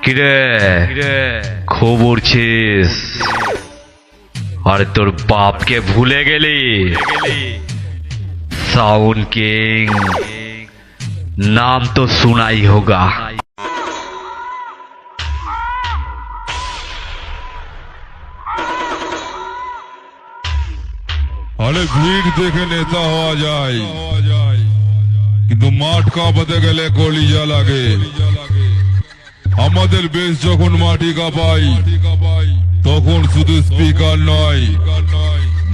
কিরে খবর ছিস? আর তোর বাপকে ভুলে গেলি? साउंड किंग नाम तो सुना ही होगा। अरे भीड़ देखे नेता हवा जाए কিন্তু মাঠ কাঁপাতে গেলে কলিজা লাগে। আমাদের বেশ যখন মাটি কাঁপাই তখন শুধু স্পিকার নয়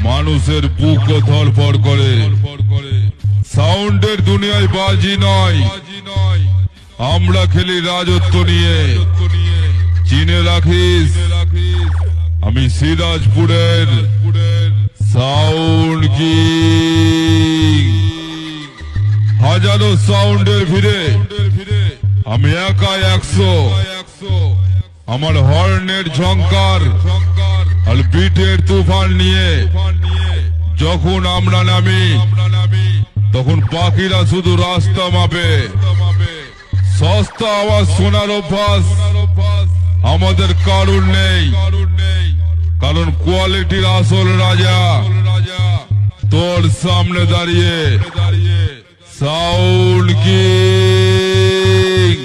মানুষের বুকও ধড়ফড় করে। সাউন্ডের দুনিয়ায় বাজি নয়, আমরা খেলি রাজত্ব নিয়ে। চিনে রাখিস আমি সিরাজপুরের সাউন্ড কিং। হাজারো সাউন্ডের ভিড়ে আমি একাই 100। আমার হর্নের ঝংকার আর বিটের তুফান নিয়ে যখন আমরা নামি তখন পাখিরা শুধু রাস্তা মাপে। সস্তা আওয়াজ শোনার অভ্যাস আমাদের কারণ নেই, কারণ কোয়ালিটির আসল রাজা তোর সামনে দাঁড়িয়ে। Sound king.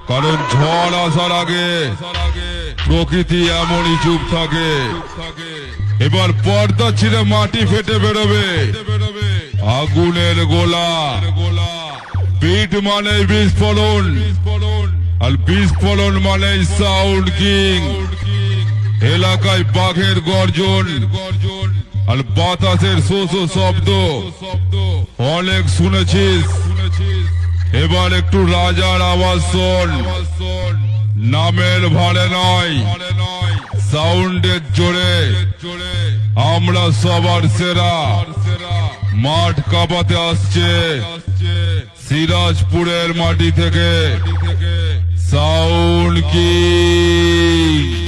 কারণ ঝড় আসার আগে প্রকৃতি এমনই চুপ থাকে। এবার পর্দা ছিঁড়ে মাটি ফেটে বেরোবে আগুনের গোলা। বিট মানে বিস্ফোরণ, আর বিস্ফোরণ মানে সাউন্ড কিং। এলাকায় বাঘের গর্জন আর বাতাসের শোষো শব্দ অনেক শুনেছিস। এবার একটু রাজার আওয়াজ শোন। নামের ভাড়ে নয়, সাউন্ডের জোরে আমরা সবার সেরা। মাঠ কাঁপাতে আসছে সিরাজপুরের মাটি থেকে সাউন্ড কিং।